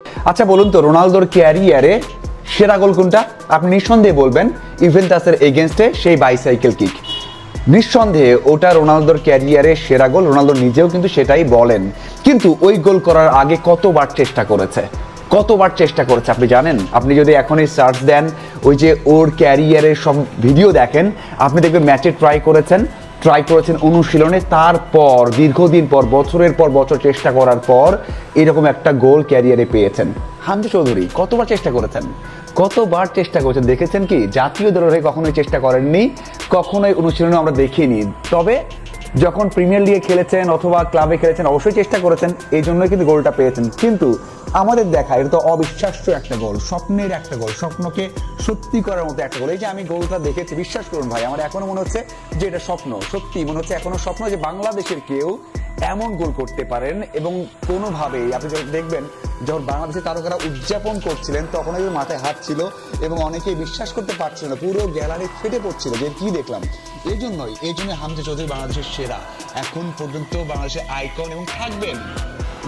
আচ্ছা বলুন তো, রোনালদোর ক্যারিয়ারে সেরা গোল কোনটা? আপনি নিঃসন্দেহে বলবেন ইভেন্টাসের এগেনস্টে সেই বাইসাইকেল কিক। নিঃসন্দেহে ওটা রোনালদোর ক্যারিয়ারে সেরা গোল। রোনালদো নিজেও কিন্তু সেটাই বলেন। কিন্তু ওই গোল করার আগে কতবার চেষ্টা করেছে আপনি জানেন? আপনি যদি এখনই সার্চ দেন, ওই যে ওর ক্যারিয়ারের সব ভিডিও দেখেন, আপনি দেখবেন ম্যাচে ট্রাই করেছেন অনুশীলনে, তারপর দীর্ঘদিন পর বছরের পর বছর চেষ্টা করার পর এরকম একটা গোল ক্যারিয়ারে পেয়েছেন। হামজা চৌধুরী কতবার চেষ্টা করেছেন দেখেছেন কি? জাতীয় দলের হয়ে কখনোই চেষ্টা করেননি, কখনোই অনুশীলনে আমরা দেখিনি। তবে যখন প্রিমিয়ার লিগে খেলেছেন অথবা ক্লাবে খেলেছেন অবশ্যই চেষ্টা করেছেন, এই জন্যই কিন্তু গোলটা পেয়েছেন। কিন্তু আমাদের দেখা এটা তো অবিশ্বাস্য একটা গোল, স্বপ্নের একটা গোল, স্বপ্নকে সত্যি করার মতো একটা গোল। এই যে আমি গোলটা দেখেছি, বিশ্বাস করুন ভাই, আমার এখনো মনে হচ্ছে যে এটা স্বপ্ন। সত্যি মনে হচ্ছে এখনো স্বপ্ন যে বাংলাদেশের কেউ এমন গোল করতে পারেন। এবং কোনোভাবেই আপনি যখন দেখবেন, যখন বাংলাদেশের তারকারা উদযাপন করছিলেন তখন এদের মাথায় হাত ছিল এবং অনেকেই বিশ্বাস করতে পারছিল না, পুরো গ্যালারি ফেটে পড়ছিল যে কি দেখলাম। এই জন্যই হামজা চৌধুরী বাংলাদেশের সেরা, এখন পর্যন্ত বাংলাদেশের আইকন এবং থাকবেন।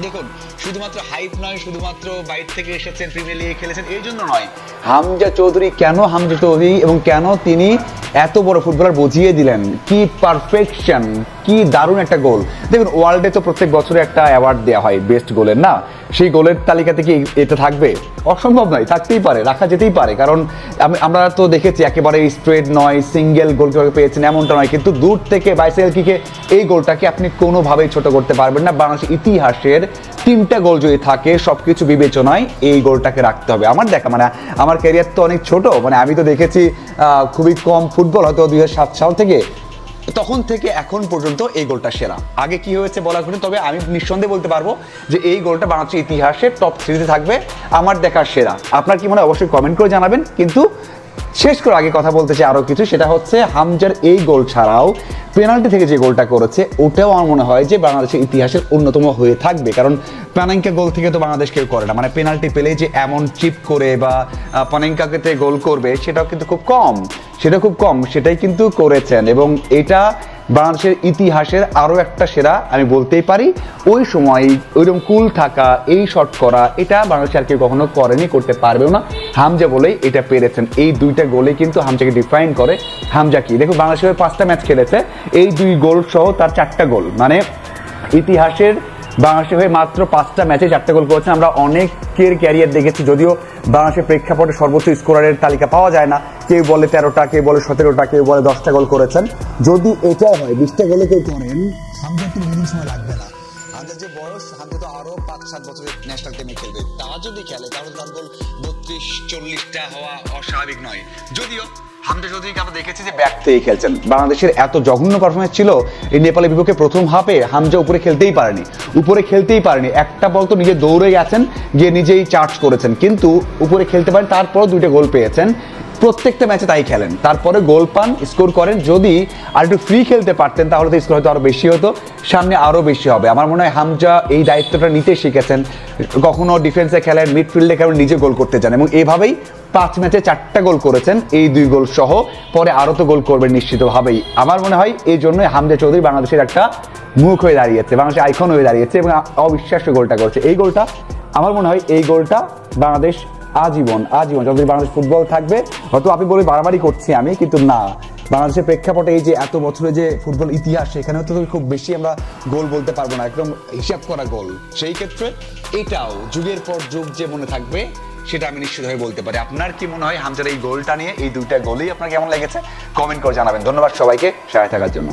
দেখুন, শুধুমাত্র হাইপ নয়, শুধুমাত্র বাইরে থেকে এসেছেন, প্রিমিয়ার লিগে খেলেছেন এই জন্য নয়। হামজা চৌধুরী কেন হামজা চৌধুরী এবং কেন তিনি এত বড় ফুটবলার বুঝিয়ে দিলেন। কি পারফেকশন, কি দারুণ একটা গোল। দেখুন, ওয়ার্ল্ডে তো প্রত্যেক বছরে একটা অ্যাওয়ার্ড দেওয়া হয় বেস্ট গোলের, না? সেই গোলের তালিকাতে কি এটা থাকবে? অসম্ভব নয়, থাকতেই পারে, রাখা যেতেই পারে। কারণ আমরা তো দেখেছি একেবারে স্ট্রেট নয়, সিঙ্গেল গোল কিভাবে পেয়েছেন এমনটা নয়, কিন্তু দূর থেকে বাইসাইকেল কিকে এই গোলটাকে আপনি কোনোভাবেই ছোট করতে পারবেন না। বাংলাদেশের ইতিহাসের 3টা গোল যদি থাকে, সবকিছু বিবেচনায় এই গোলটাকে রাখতে হবে। আমার দেখা, মানে আমার ক্যারিয়ার তো অনেক ছোট, মানে আমি তো দেখেছি খুবই কম ফুটবল, হয়তো 2007 সাল থেকে, তখন থেকে এখন পর্যন্ত এই গোলটা সেরা। আগে কি হয়েছে বলা কঠিন, তবে আমি নিঃসন্দেহে বলতে পারবো যে এই গোলটা বাংলাদেশের ইতিহাসের টপ 3-তে থাকবে, আমার দেখার সেরা। আপনার কি মনে হয় অবশ্যই কমেন্ট করে জানাবেন। কিন্তু শেষ করে আগে কথা বলতে চাই আরো কিছু, সেটা হচ্ছে হামজার এই গোল ছাড়াও পেনাল্টি থেকে যে গোলটা করেছে ওটাও আমার মনে হয় যে বাংলাদেশের ইতিহাসের অন্যতম হয়ে থাকবে। কারণ পানেঙ্কা গোল থেকে তো বাংলাদেশ কেউ করে না, মানে পেনাল্টি পেলে যে এমন চিপ করে বা পানেঙ্কাকে গোল করবে সেটাও কিন্তু খুব কম, সেটাই কিন্তু করেছেন। এবং এটা বাংলাদেশের ইতিহাসের আরো একটা সেরা আমি বলতেই পারি। ওই সময় ওইরকম কুল থাকা, এই শট করা, এটা বাংলাদেশ আর কেউ কখনো করেনি, করতে পারবেও না। হামজা বলেই এটা পেরেছেন। এই 2টা গোলে কিন্তু হামজাকে ডিফাইন করে। হামজা কি, দেখো, বাংলাদেশের 5টা ম্যাচ খেলেছে, এই 2 গোল সহ তার 4টা গোল, মানে ইতিহাসের বাংলাদেশের হয়ে মাত্র 5টা ম্যাচে 4টা গোল করেছেন। আমরা অনেকের ক্যারিয়ার দেখেছি, যদিও বাংলাদেশের প্রেক্ষাপটে সর্বোচ্চ স্কোরারের তালিকা পাওয়া যায় না। কেউ বলে 13টা, কেউ বলে 17টা, কেউ বলে 10টা গোল করেছেন। যদি এটাও হয় 20টা গোলে কেউ করেন, হামজার তো বেশি সময় লাগবে না। হামজার যে বয়স, হামজা তো আরো 5-7 বছরের ন্যাশনাল টিমে খেলবে। তা যদি খেলে তাহলে তার গোল 32-40টা হওয়া অস্বাভাবিক নয়। যদিও হামজা চৌধুরীকে আমরা দেখেছি যে ব্যাক থেকে খেলছেন। বাংলাদেশের এত জঘন্য পারফরমেন্স ছিল এই নেপালের বিপক্ষে প্রথম হাফে, হামজা উপরে খেলতেই পারেনি। একটা বল তো নিজে দৌড়ে গেছেন, গিয়ে নিজেই চার্জ করেছেন, কিন্তু উপরে খেলতে পারেন। তারপরও 2টা গোল পেয়েছেন। প্রত্যেকটা ম্যাচে তাই খেলেন, তারপরে গোল পান, স্কোর করেন। যদি আর একটু ফ্রি খেলতে পারতেন তাহলে তো স্কোর হয়তো আরো বেশি হতো, সামনে আরো বেশি হবে। আমার মনে হয় হামজা এই দায়িত্বটা নিতে শিখেছেন। কখনো ডিফেন্সে খেলেন, মিডফিল্ডে খেলেন, নিজে গোল করতে চান, এবং এভাবেই 5 ম্যাচে 4টা গোল করেছেন, এই 2 গোল সহ। পরে আরো তো গোল করবেন নিশ্চিতভাবেই। আমার মনে হয় এই জন্যই হামজা চৌধুরী বাংলাদেশের একটা মুখ হয়ে দাঁড়িয়েছে, বাংলাদেশের আইকন হয়ে দাঁড়িয়েছে, এবং অবিশ্বাস্য গোলটা করেছে। এই গোলটা আমার মনে হয় এই গোলটা বাংলাদেশ আজীবন যতদিন বাংলাদেশ ফুটবল থাকবে, হয়তো আপনি বলে বাড়াবাড়ি করছি আমি, কিন্তু না, বাংলাদেশের প্রেক্ষাপটে এই যে এত বছরের যে ফুটবল ইতিহাস, সেখানেও তো খুব বেশি আমরা গোল বলতে পারবো না, একদম হিসাব করা গোল। সেই ক্ষেত্রে এটাও যুগের পর যুগ যে মনে থাকবে সেটা আমি নিশ্চিতভাবে বলতে পারি। আপনার কি মনে হয় হামজার এই গোলটা নিয়ে, এই 2টা গোলই আপনার কেমন লেগেছে? কমেন্ট করে জানাবেন। ধন্যবাদ সবাইকে সাথে থাকার জন্য।